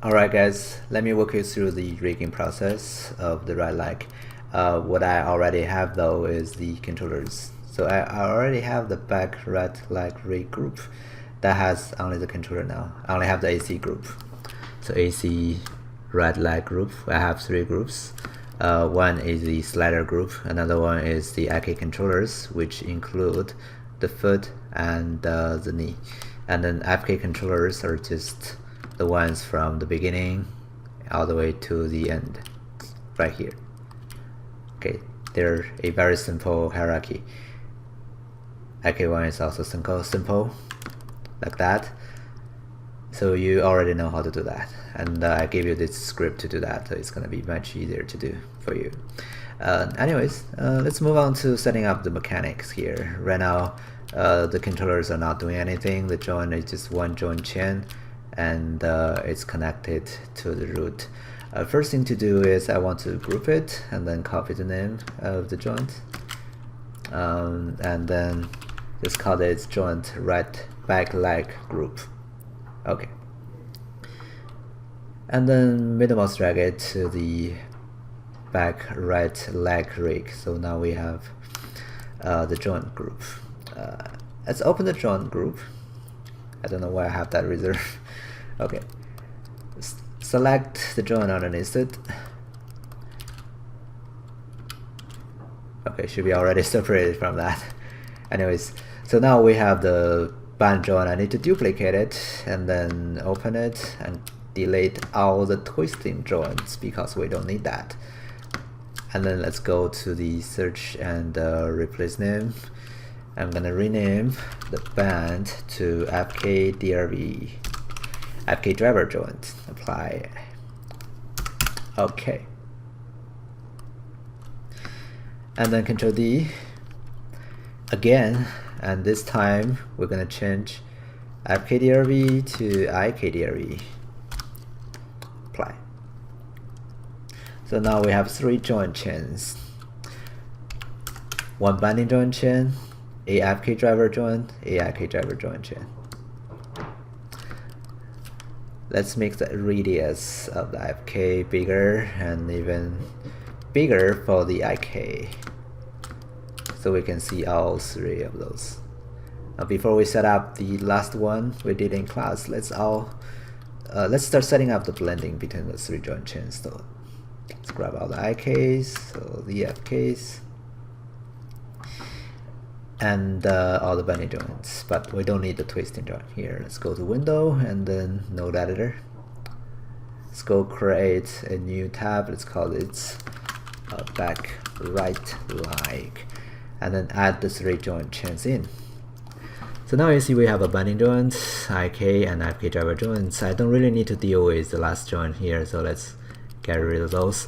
Alright guys, let me walk you through the rigging process of the right leg. What I already have though is the controllers. So I already have the back right leg rig group that has only the controller now. I only have the AC group. So AC right leg group, I have 3 groups. One is the slider group, another one is the IK controllers, which include the foot and the knee. And then FK controllers are just the ones from the beginning all the way to the end, right here. Okay, they're a very simple hierarchy. IK1 is also simple, like that. So you already know how to do that, and I gave you this script to do that, so it's gonna be much easier to do for you. Anyways, let's move on to setting up the mechanics here. Right now, the controllers are not doing anything. The joint is just one joint chain, and it's connected to the root. First thing to do is I want to group it and then copy the name of the joint, and then just call it joint right back leg group. Okay, and then middle mouse drag it to the back right leg rig. So now we have the joint group. Let's open the joint group. I don't know why I have that reserved. Okay, select the joint underneath it. Okay, should be already separated from that. Anyways, so now we have the band joint. I need to duplicate it and then open it and delete all the twisting joints because we don't need that. And then let's go to the search and replace name. I'm gonna rename the band to FK DRV, FK driver joint. Apply. Okay. And then Control D again, and this time we're gonna change FK DRV to IK DRV. Apply. So now we have 3 joint chains. One binding joint chain, a FK driver joint, a IK driver joint chain. Let's make the radius of the FK bigger and even bigger for the IK, so we can see all 3 of those. Now before we set up the last one we did in class, let's start setting up the blending between the 3 joint chains. So let's grab all the IKs, so the FKs, and all the binding joints, but we don't need the twisting joint here. Let's go to Window and then Node Editor. Let's go create a new tab. Let's call it back right leg, and then add the 3 joint chains in. So now you see we have a binding joint, IK and FK driver joints. I don't really need to deal with the last joint here, so let's get rid of those.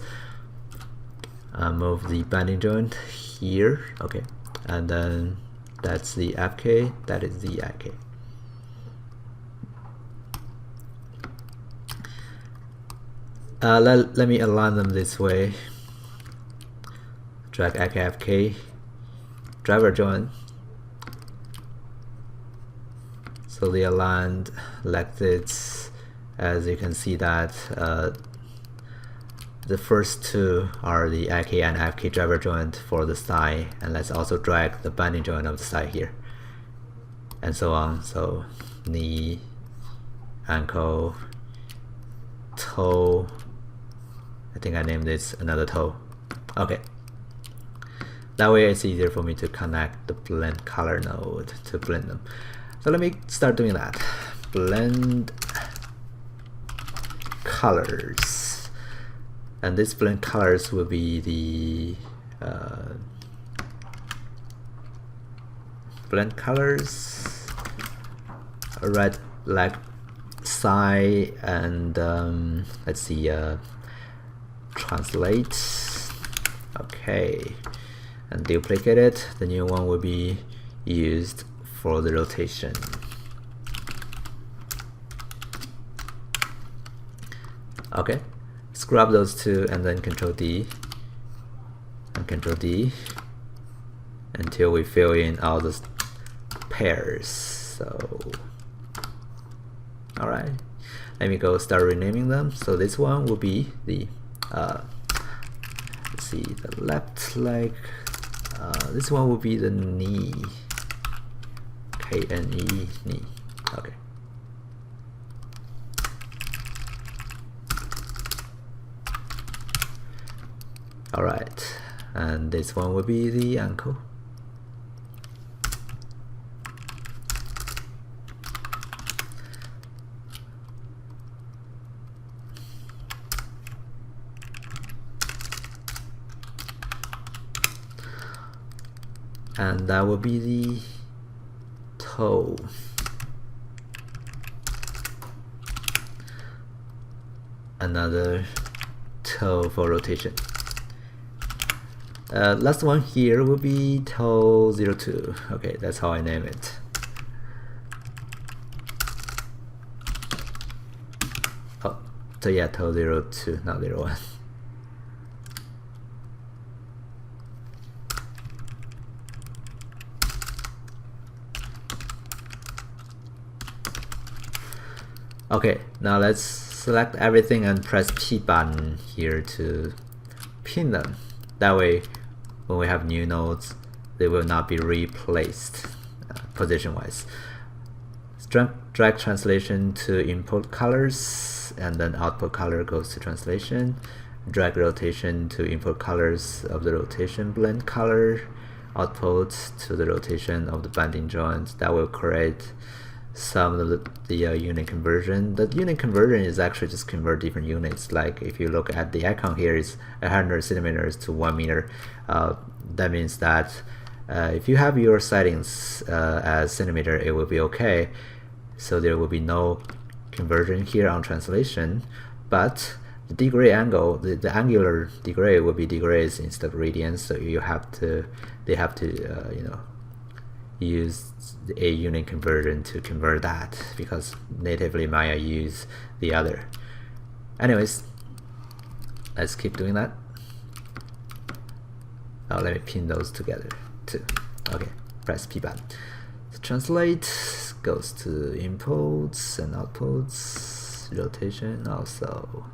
Move the binding joint here. Okay, and then that's the FK, that is the IK. Let me align them this way. Drag IK FK driver joint, so they aligned like this. As you can see that the first 2 are the IK and FK driver joint for the thigh, and let's also drag the binding joint of the thigh here, and so on. So knee, ankle, toe. I think I named this another toe. Okay. That way it's easier for me to connect the blend color node to blend them. So let me start doing that. Blend colors, and this blend colors will be the blend colors right leg side, and let's see, translate. Okay, and duplicate it. The new one will be used for the rotation. Okay, let's grab those 2 and then Control D and Control D until we fill in all those pairs. So alright, let me go start renaming them. So this one will be the let's see, the left leg. This one will be the knee. K-N-E, knee. Okay. Alright, and this one will be the ankle. And that will be the toe. Another toe for rotation. Last one here will be toe 02. Okay, that's how I name it. Oh, so yeah, toe 02, not 01. Okay, now let's select everything and press P button here to pin them. That way, when we have new nodes, they will not be replaced position-wise. Drag translation to input colors, and then output color goes to translation. Drag rotation to input colors of the rotation blend color, output to the rotation of the binding joint. That will create some of the unit conversion. The unit conversion is actually just convert different units. Like if you look at the icon here, is 100 centimeters to 1 meter. That means that if you have your settings as centimeter, it will be okay. So there will be no conversion here on translation, but the degree angle, the angular degree will be degrees instead of radians. So you have to, they have to, you know, use a unit conversion to convert that, because natively Maya use the other. Anyways, let's keep doing that. Now let me pin those together too. Okay, press P button. So translate goes to inputs and outputs, rotation also.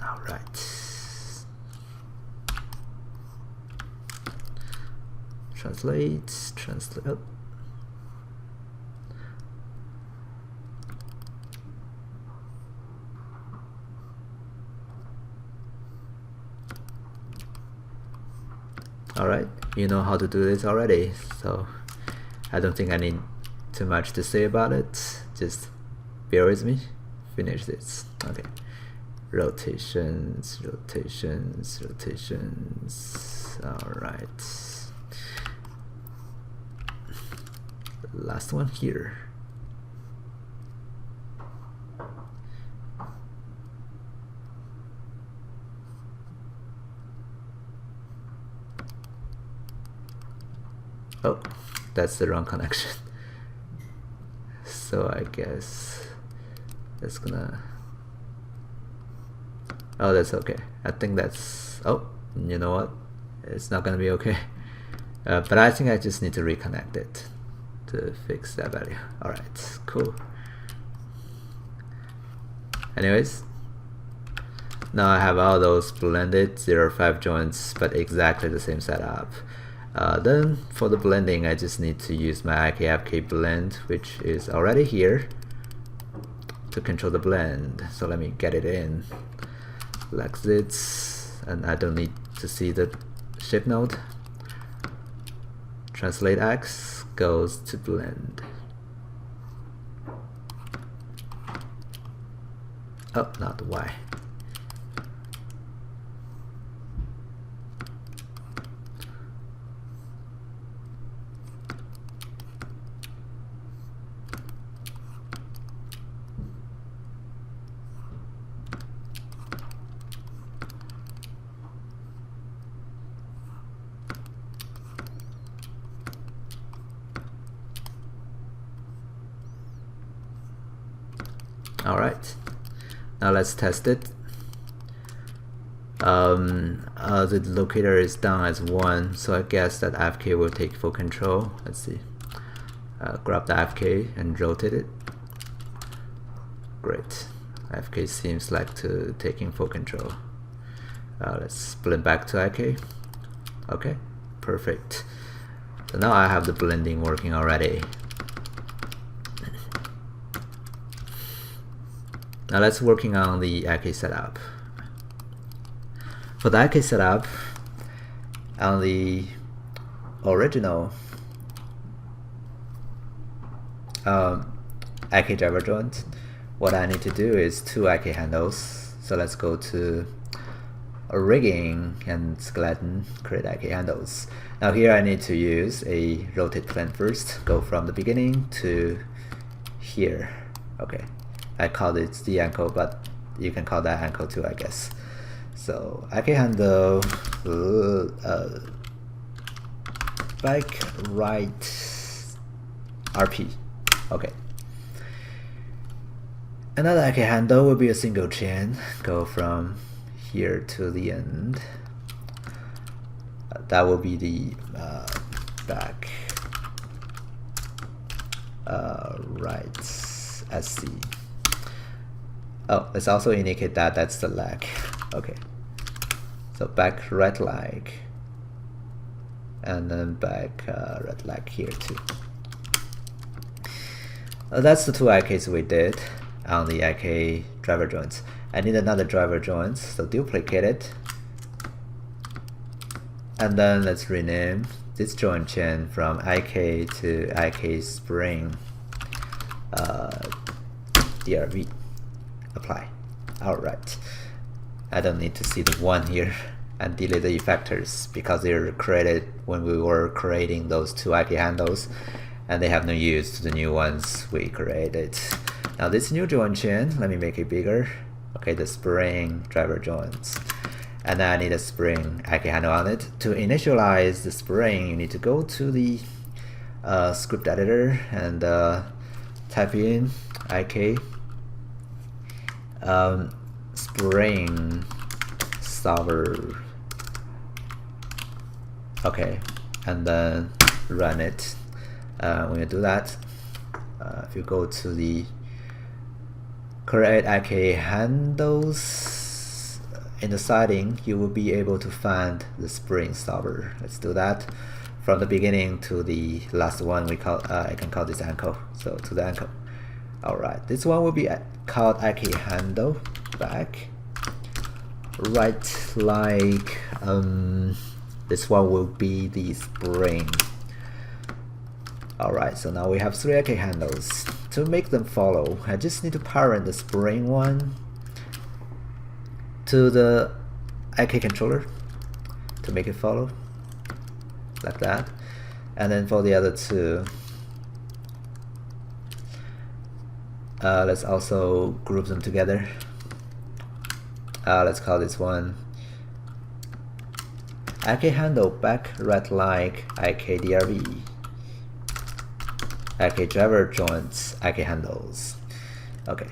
All right. Translate. Oh. Alright, you know how to do this already, so I don't think I need too much to say about it. Just bear with me, finish this. Okay, rotations, rotations, rotations. Alright. Last one here. Oh, that's the wrong connection. So I guess that's gonna, oh, that's okay. I think that's, oh, you know what? It's not gonna be okay. But I think I just need to reconnect it to fix that value. Alright, cool. Anyways, now I have all those blended 0.5 joints, but exactly the same setup. Then for the blending, I just need to use my IKFK blend, which is already here, to control the blend. So let me get it in like this, and I don't need to see the shape node. Translate X goes to blend. Oh, not the Y. Alright, now let's test it. The locator is down as 1, so I guess that FK will take full control. Let's see. grab the FK and rotate it. Great. FK seems like to taking full control. Let's split back to IK. Okay, perfect. So now I have the blending working already. Now let's working on the IK setup. For the IK setup, on the original IK driver joint, what I need to do is 2 IK handles. So let's go to rigging and skeleton, create IK handles. Now here I need to use a rotate plane first, go from the beginning to here. Okay, I called it the ankle, but you can call that ankle too, I guess. So IK handle back right RP. Okay. Another IK handle will be a single chain, go from here to the end. That will be the back right SC. Oh, let's also indicate that that's the leg. Okay. So back right leg, and then back right leg here too. That's the 2 IKs we did on the IK driver joints. I need another driver joint, so duplicate it. And then let's rename this joint chain from IK to IK spring DRV. Apply. Alright. I don't need to see the 1 here and delete the effectors because they were created when we were creating those 2 IK handles, and they have no use to the new ones we created. Now this new joint chain, let me make it bigger. Okay, the spring driver joints. And then I need a spring IK handle on it. To initialize the spring, you need to go to the script editor and type in IK spring solver. Okay, and then run it. When you do that, if you go to the create IK handles in the setting, you will be able to find the spring solver. Let's do that from the beginning to the last one. We call I can call this ankle. So to the ankle. Alright, this one will be called IK handle back right like this one will be the spring. Alright, so now we have 3 IK handles. To make them follow, I just need to parent the spring one to the IK controller to make it follow, like that. And then for the other 2, let's also group them together. Let's call this one IK handle back right like IK DRV. IK driver joints, IK handles. Okay.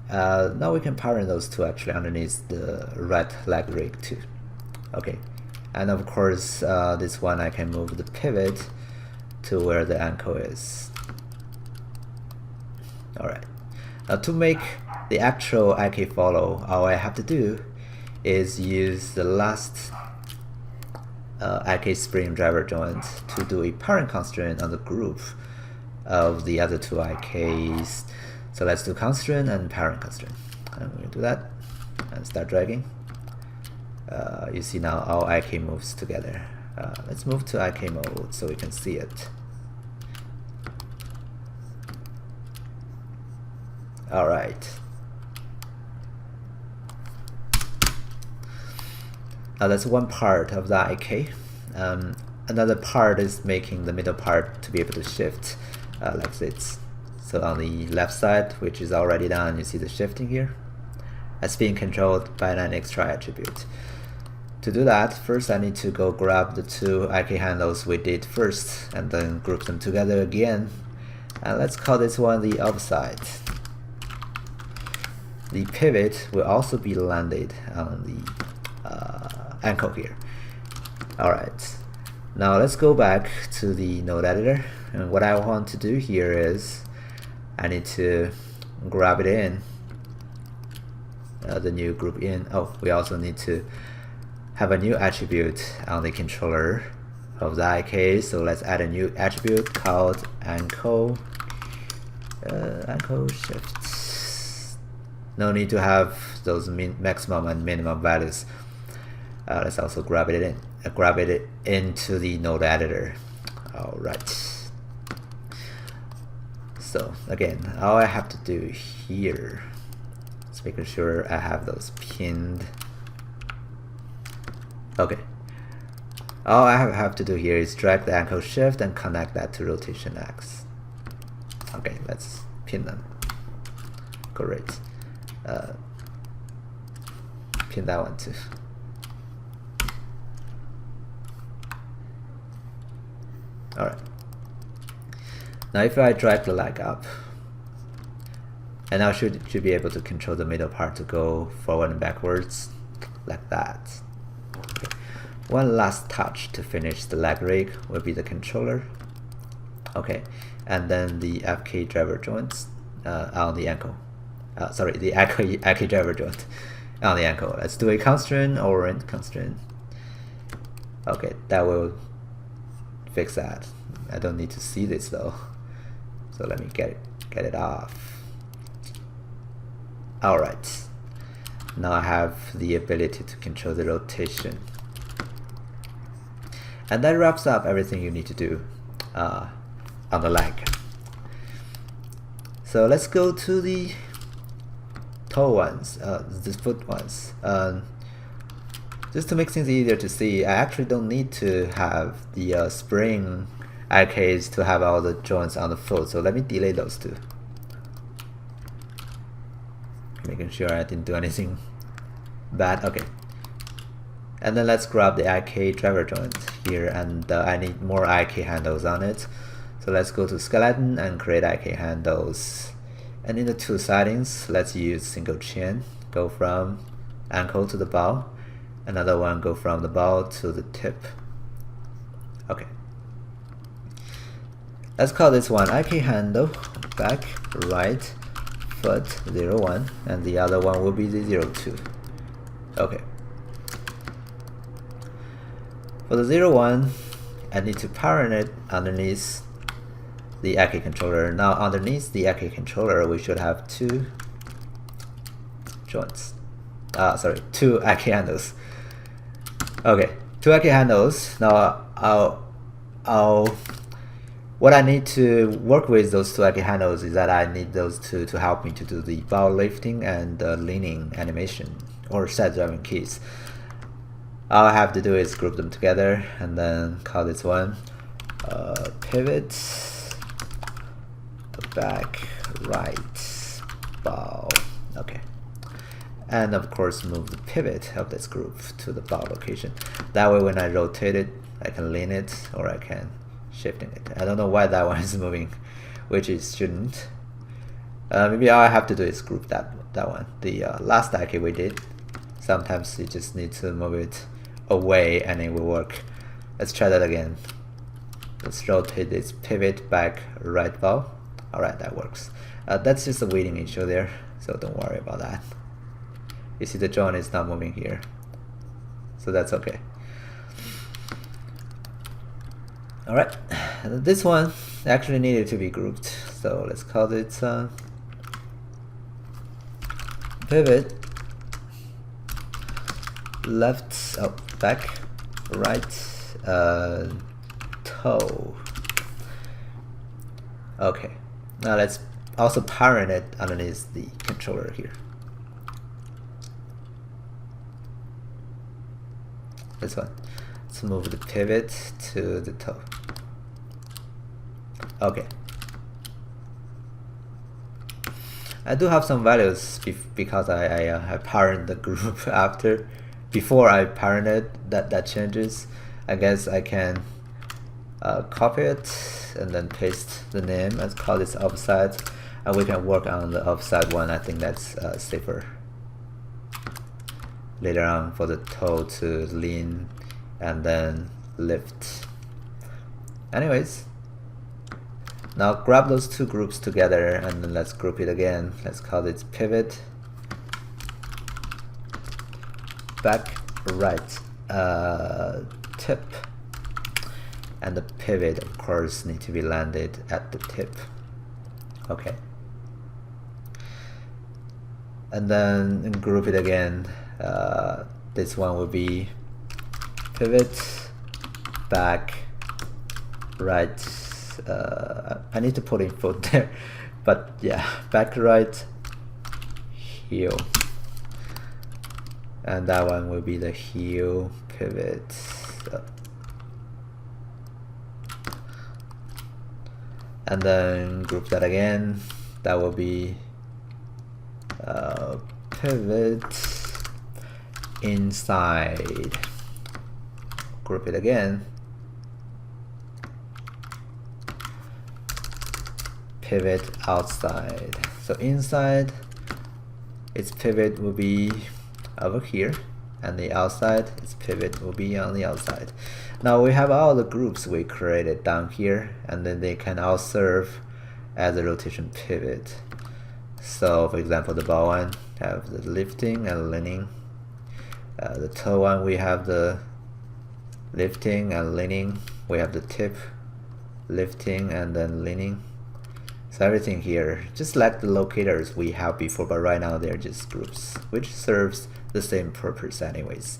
Now we can parent those 2 actually underneath the right leg rig too. Okay. And of course, this one I can move the pivot to where the ankle is. Alright. Now to make the actual IK follow, all I have to do is use the last IK spring driver joint to do a parent constraint on the group of the other 2 IKs. So let's do constraint and parent constraint. I'm going to do that and start dragging. You see now all IK moves together. Let's move to IK mode so we can see it. Alright. Now that's one part of the IK. Another part is making the middle part to be able to shift like this. So on the left side, which is already done, you see the shifting here. That's being controlled by an extra attribute. To do that, first I need to go grab the 2 IK handles we did first and then group them together again. And let's call this one the upside. The pivot will also be landed on the ankle here. Alright. Now let's go back to the node editor, and what I want to do here is I need to grab it in the new group in. Oh, we also need to have a new attribute on the controller of the IK, so let's add a new attribute called ankle shift. No need to have those maximum and minimum values. Let's also grab it into the node editor. All right. So again, all I have to do here is making sure I have those pinned. Okay. All I have to do here is drag the ankle shift and connect that to rotation X. Okay, let's pin them. Great. Pin that one too. Alright. Now if I drag the leg up, and I should be able to control the middle part to go forward and backwards like that. Okay. One last touch to finish the leg rig will be the controller. Okay, and then the FK driver joints on the ankle. Sorry, the AK driver joint on the ankle. Let's do a constraint or int constraint. Okay, that will fix that. I don't need to see this though, so let me get it off. All right, now I have the ability to control the rotation, and that wraps up everything you need to do on the leg. So let's go to the toe ones, the foot ones. Just to make things easier to see, I actually don't need to have the spring IKs to have all the joints on the foot, so let me delete those two. Making sure I didn't do anything bad. Okay. And then let's grab the IK driver joint here, and I need more IK handles on it. So let's go to skeleton and create IK handles. And in the tool settings, let's use single chain. Go from ankle to the ball. Another one go from the ball to the tip. Okay. Let's call this one IK handle back right foot 01, and the other one will be the 02. Okay. For the 01, I need to parent it underneath the IK controller. Now underneath the IK controller, we should have two joints. Sorry, two IK handles. Okay, two IK handles. Now what I need to work with those two IK handles is that I need those two to help me to do the ball lifting and leaning animation or set driving keys. All I have to do is group them together and then call this one pivot back right ball. Okay. And of course move the pivot of this group to the ball location. That way when I rotate it, I can lean it or I can shifting it. I don't know why that one is moving, which it shouldn't. Maybe all I have to do is group that one. The last IK we did, sometimes you just need to move it away and it will work. Let's try that again. Let's rotate this pivot back right ball. Alright, that works. That's just a weighting issue there, so don't worry about that. You see the joint is not moving here, so that's okay. Alright, this one actually needed to be grouped, so let's call it pivot left, back right toe. Okay, now let's also parent it underneath the controller here. This one. Let's move the pivot to the toe. Okay. I do have some values because I parent the group before I parented that changes. I guess I can copy it and then paste the name. Let's call this offside, and we can work on the offside one. I think that's safer later on for the toe to lean and then lift. Anyways, now grab those two groups together and then let's group it again. Let's call it pivot back right tip, and the pivot of course need to be landed at the tip. Okay, and then group it again. This one will be pivot back right. I need to put in foot there, but yeah, back right heel, and that one will be the heel pivot. And then group that again. That will be pivot inside. Group it again. Pivot outside. So inside, its pivot will be over here, and the outside, its pivot will be on the outside. Now we have all the groups we created down here, and then they can all serve as a rotation pivot. So for example, the ball one have the lifting and leaning. The toe one, we have the lifting and leaning. We have the tip, lifting and then leaning. So everything here, just like the locators we have before, but right now they're just groups, which serves the same purpose anyways.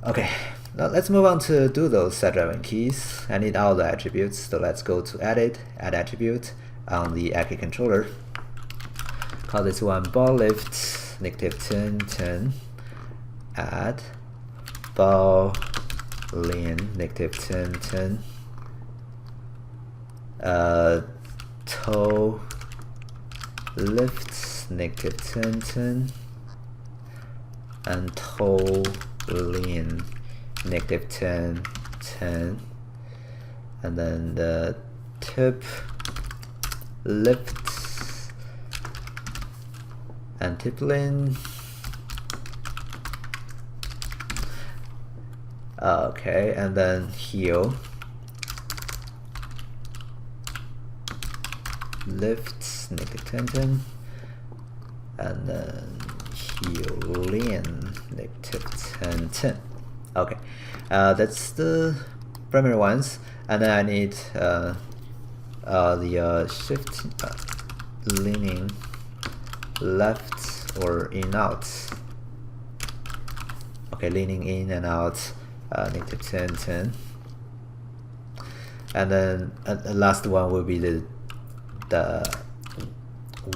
Okay, now let's move on to do those set driving keys. I need all the attributes, so let's go to edit, add attribute on the Aki controller. Call this one ball lift, -10, 10, add ball lean, -10, 10. Toe lift, -10, 10, and toe lean, -10, 10, and then the tip lift and tip lean. Okay, and then heel lift, -10, 10, and then heel lean, -10, 10. Okay, that's the primary ones, and then I need the shift leaning left or in out. Okay, leaning in and out, -10, 10, and then the last one will be the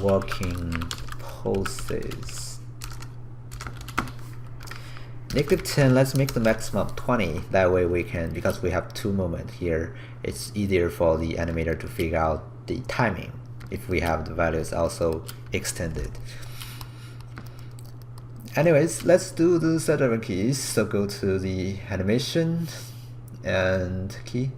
walking poses. -10, let's make the maximum 20. That way we can, because we have two movement here, it's easier for the animator to figure out the timing if we have the values also extended. Anyways, let's do the set driving keys. So go to the animation and key,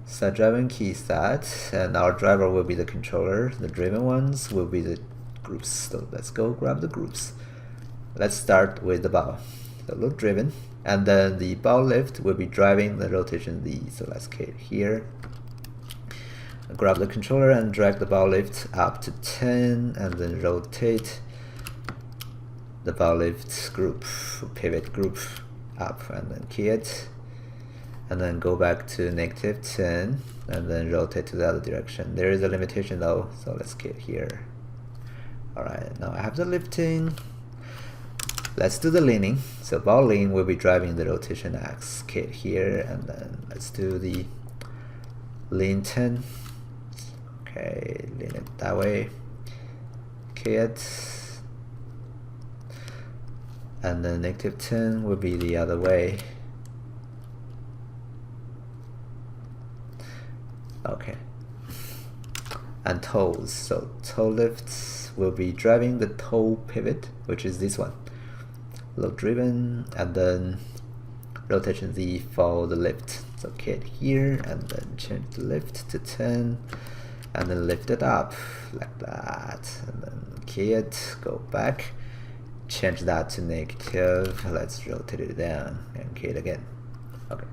set driving key set, and our driver will be the controller. The driven ones will be the groups. So let's go grab the groups. Let's start with the ball. So load driven, and then the ball lift will be driving the rotation Z. So let's get here. Grab the controller and drag the ball lift up to 10, and then rotate the ball lift group, pivot group up, and then key it, and then go back to -10, and then rotate to the other direction. There is a limitation though, so let's get here. Alright, now I have the lifting. Let's do the leaning. So ball lean will be driving the rotation X. Kit here, and then let's do the lean 10. Okay, lean it that way. Kit, and then -10 will be the other way. Okay, and toes. So toe lifts will be driving the toe pivot, which is this one. Load driven, and then rotation Z for the lift. So kit here, and then change the lift to 10, and then lift it up like that, and then key it, go back, change that to negative. Let's rotate it down and key it again. Okay.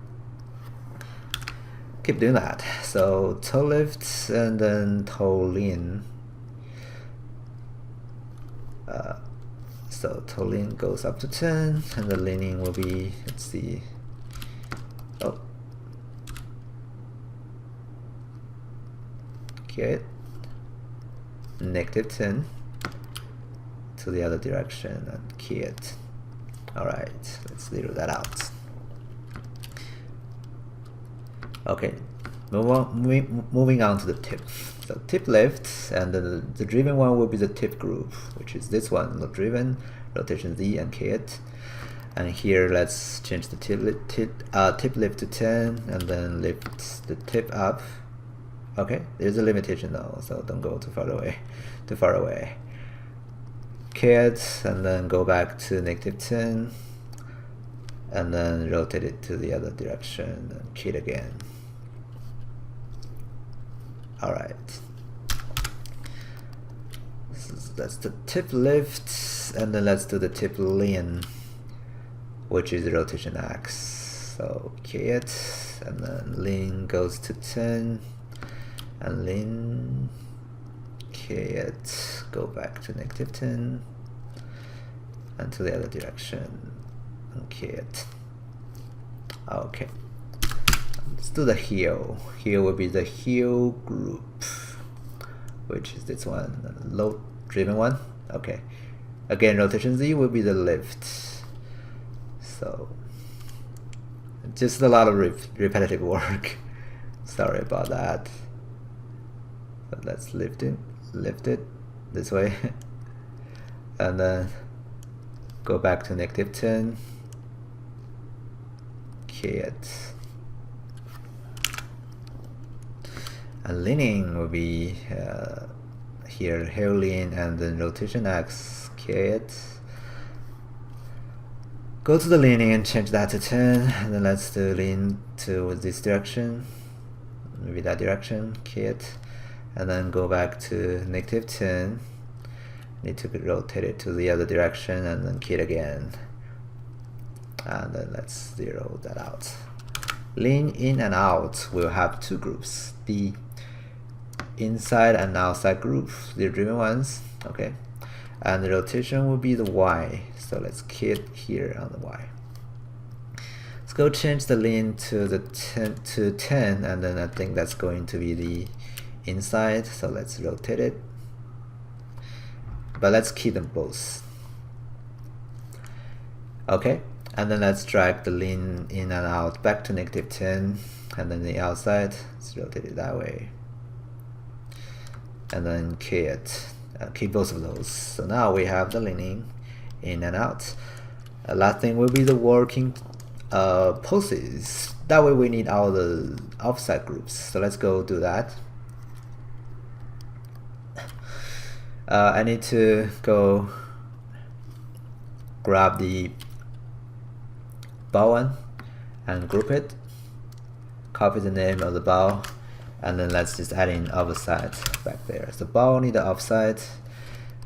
keep doing that. So toe lift and then toe lean. So toe lean goes up to 10, and the leaning will be, let's see, oh, okay, -10 to the other direction and key it. Alright, let's zero that out. Okay, moving on to the tip. So tip lift, and the driven one will be the tip group, which is this one, the driven, rotation Z and key it. And here let's change the tip lift to 10 and then lift the tip up. Okay, there's a limitation though, so don't go too far away. Key it and then go back to -10 and then rotate it to the other direction and key it again. Alright, that's the tip lift, and then let's do the tip lean, which is the rotation X. So key it, and then lean goes to 10, and lean, key it, go back to -10, and to the other direction, and key it. Okay. Let's do the heel. Heel will be the heel group, which is this one, low driven one. Okay. Again, rotation Z will be the lift. So just a lot of repetitive work. Sorry about that. So let's lift it this way, and then go back to -10. Key it. And leaning will be here, heel lean, and then rotation X, key it. Go to the leaning and change that to 10, and then let's do lean to this direction, maybe that direction, key it, and then go back to -10. Need to rotate it to the other direction and then key it again. And then let's zero that out. Lean in and out will have two groups, the inside and outside group, the driven ones, okay, and the rotation will be the Y. So let's key it here on the Y. Let's go change the lean to the 10, and then I think that's going to be the inside. So let's rotate it, but let's key them both. Okay, and then let's drag the lean in and out back to -10, and then the outside, let's rotate it that way, and then key it, key both of those. So now we have the leaning in and out. Last thing will be the working poses. That way we need all the offset groups. So let's go do that. I need to go grab the bow one and group it, copy the name of the bow, and then let's just add in offset back there. So bow need the offset,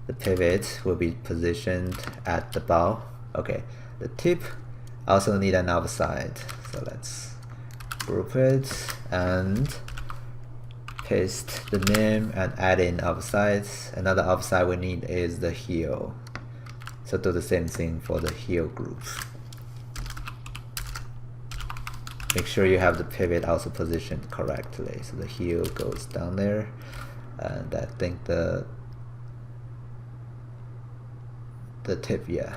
the pivot will be positioned at the bow. Okay, the tip also need an offset, so let's group it and paste the name and add in offset. Another offset we need is the heel, so do the same thing for the heel group. Make sure you have the pivot also positioned correctly, so the heel goes down there, and I think the tip, yeah,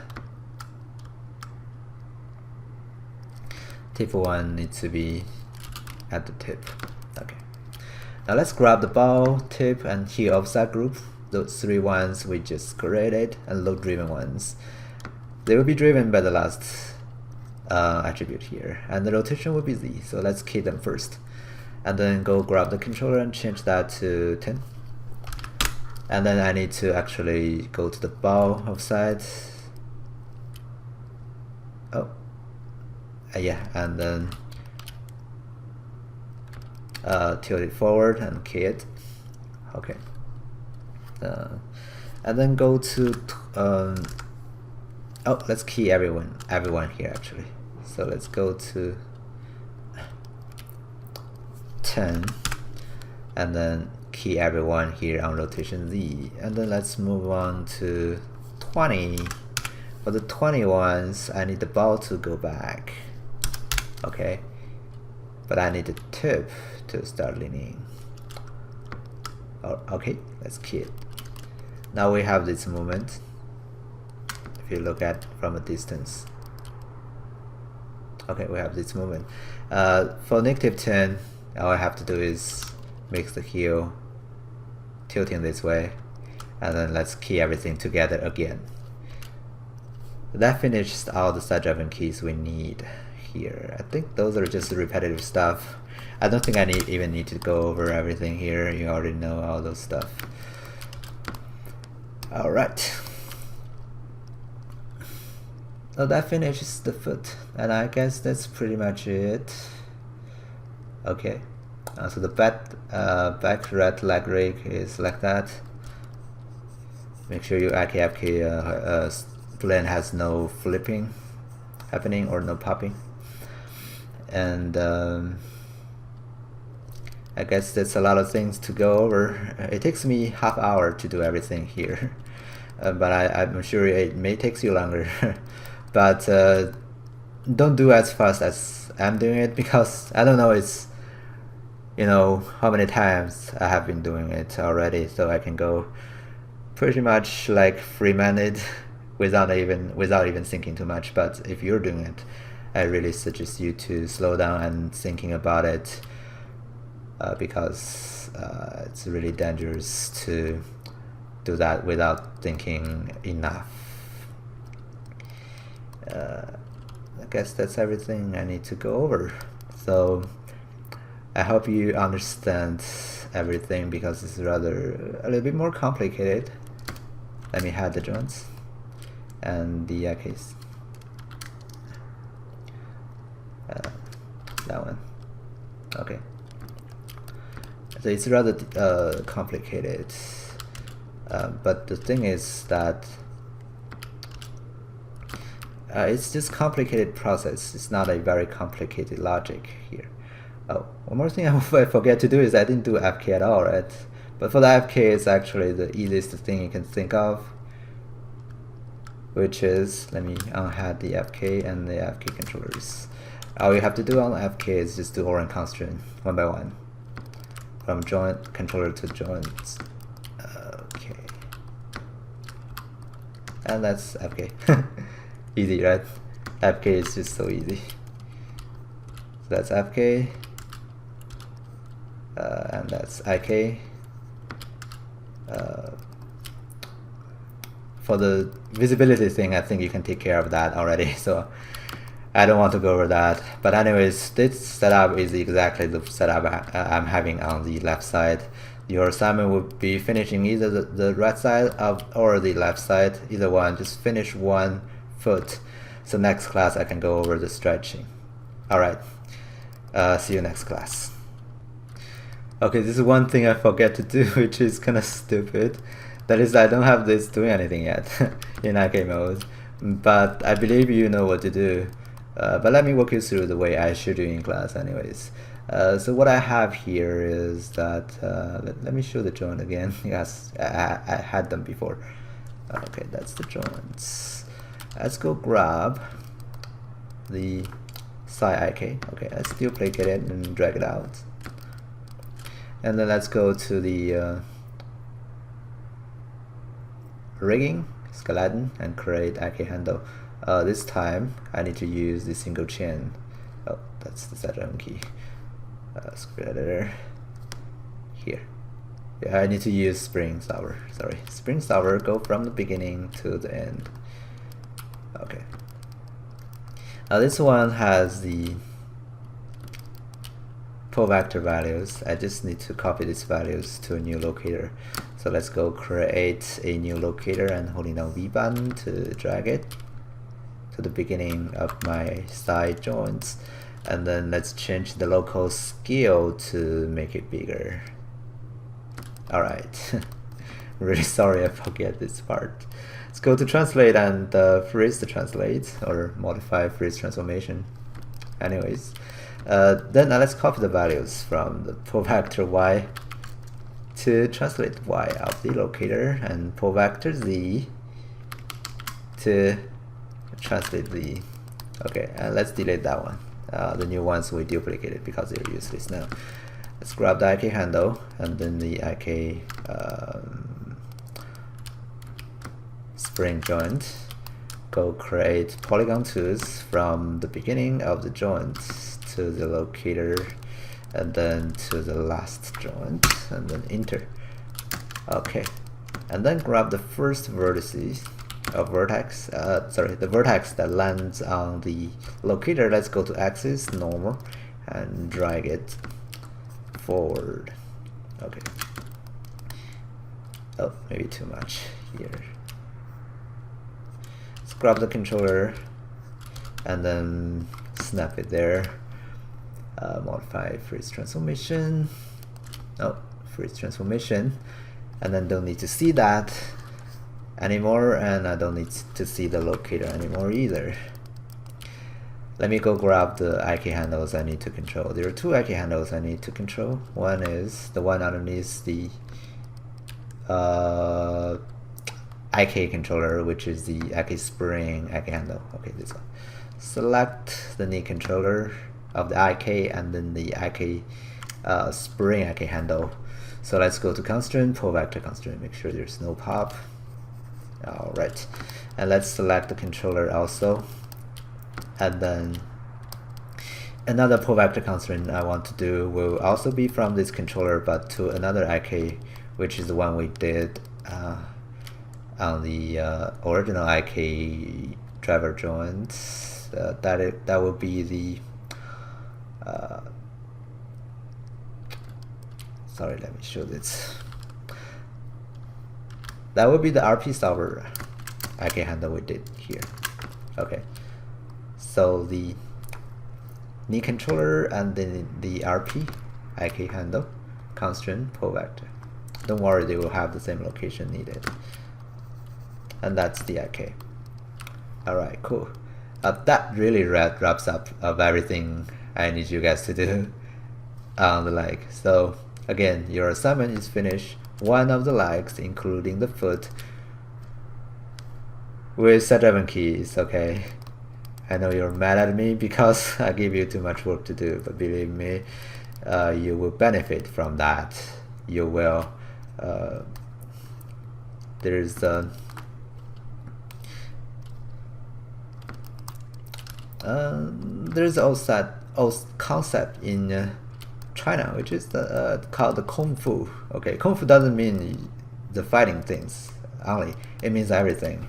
tip one needs to be at the tip. Okay, now let's grab the bow, tip, and heel offset group, those three ones we just created, and load driven ones. They will be driven by the last attribute here, and the rotation will be Z. So let's key them first, and then go grab the controller and change that to 10. And then I need to actually go to the bow offset. Oh, yeah, and then tilt it forward and key it. Okay, and then go to oh, let's key everyone here actually. So let's go to 10, and then key everyone here on rotation Z, and then let's move on to 20. For the 21s, I need the ball to go back. Okay, but I need the tip to start leaning. Oh, okay, let's key it. Now we have this movement. If you look at from a distance, okay, we have this movement. For -10, all I have to do is make the heel tilting this way, and then let's key everything together again. That finishes all the side driving keys we need here. I think those are just repetitive stuff. I don't think I even need to go over everything here. You already know all those stuff. Alright. So that finishes the foot, and I guess that's pretty much it. Okay. So the back red leg rake is like that. Make sure your IKFK blend has no flipping happening or no popping. And I guess that's a lot of things to go over. It takes me half hour to do everything here, but I'm sure it may take you longer. But don't do as fast as I'm doing it, because I don't know, it's, you know, how many times I have been doing it already, so I can go pretty much like free-minded without even thinking too much. But if you're doing it, I really suggest you to slow down and thinking about it, because it's really dangerous to do that without thinking enough. I guess that's everything I need to go over. So I hope you understand everything, because it's rather a little bit more complicated. Let me hide the joints and the case. That one. Okay. So it's rather complicated, but the thing is that it's just complicated process. It's not a very complicated logic here. Oh, one more thing I forget to do is I didn't do FK at all, right? But for the FK, it's actually the easiest thing you can think of, which is, let me unhide the FK and the FK controllers. All you have to do on FK is just do orient constraint one by one, from joint controller to joint. Okay, and that's FK. Easy, right? FK is just so easy. So that's FK, and that's IK. For the visibility thing, I think you can take care of that already, so I don't want to go over that. But anyways, this setup is exactly the setup I'm having on the left side. Your assignment would be finishing either the right side or the left side, either one. Just finish one foot. So next class I can go over the stretching. Alright, see you next class. Okay, this is one thing I forget to do, which is kind of stupid. That is, I don't have this doing anything yet in IK mode, but I believe you know what to do. But let me walk you through the way I should do in class anyways. So what I have here is that, let me show the joint again. Yes, I had them before. Okay, that's the joints. Let's go grab the side IK. Okay, let's duplicate it and drag it out. And then let's go to the rigging, skeleton, and create IK handle. This time I need to use the single chain. Oh, that's the setup key. Script editor here. Yeah, I need to use spring solver. Sorry, spring solver. Go from the beginning to the end. Okay. Now this one has the pull vector values. I just need to copy these values to a new locator. So let's go create a new locator and holding down V button to drag it to the beginning of my side joints. And then let's change the local scale to make it bigger. Alright. Really sorry I forget this part. Let's go to translate and freeze the translate, or modify freeze transformation. Anyways, Then let's copy the values from the pull vector y to translate y of the locator, and pull vector z to translate the. Okay, and let's delete that one. The new ones we duplicated because they're useless now. Let's grab the IK handle and then the IK spring joint. Go create polygon tools from the beginning of the joint to the locator and then to the last joint and then enter. Okay, and then grab the first vertices of vertex, the vertex that lands on the locator. Let's go to axis normal and drag it forward. Okay. Oh, maybe too much here. Let's grab the controller and then snap it there. Modify freeze transformation. Oh, freeze transformation. And then don't need to see that anymore, and I don't need to see the locator anymore either. Let me go grab the IK handles I need to control. There are two IK handles I need to control. One is the one underneath the IK controller, which is the IK spring IK handle. Okay, this one. Select the knee controller of the IK and then the IK spring IK handle. So let's go to constraint, pull vector constraint, make sure there's no pop. Alright, and let's select the controller also, and then another pull vector constraint I want to do will also be from this controller but to another IK, which is the one we did on the original IK driver joint. That will be the sorry, let me show this. That would be the RP solver IK handle we did here. Okay, so the knee controller and then the RP IK handle constraint pull vector. Don't worry, they will have the same location needed. And that's the IK. Alright, cool. That really wraps up of everything I need you guys to do on the leg. So again, your assignment is finished. One of the legs, including the foot, with set-driven keys. Okay, I know you're mad at me because I give you too much work to do, but believe me, you will benefit from that. You will. There's old concept in China, which is called the Kung Fu. Okay, Kung Fu doesn't mean the fighting things only, it means everything.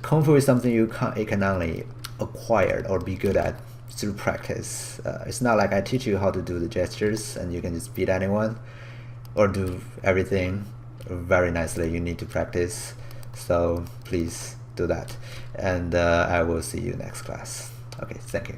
Kung Fu is something you can only acquire or be good at through practice. It's not like I teach you how to do the gestures and you can just beat anyone or do everything very nicely. You need to practice, so please do that, and I will see you next class. Okay, thank you.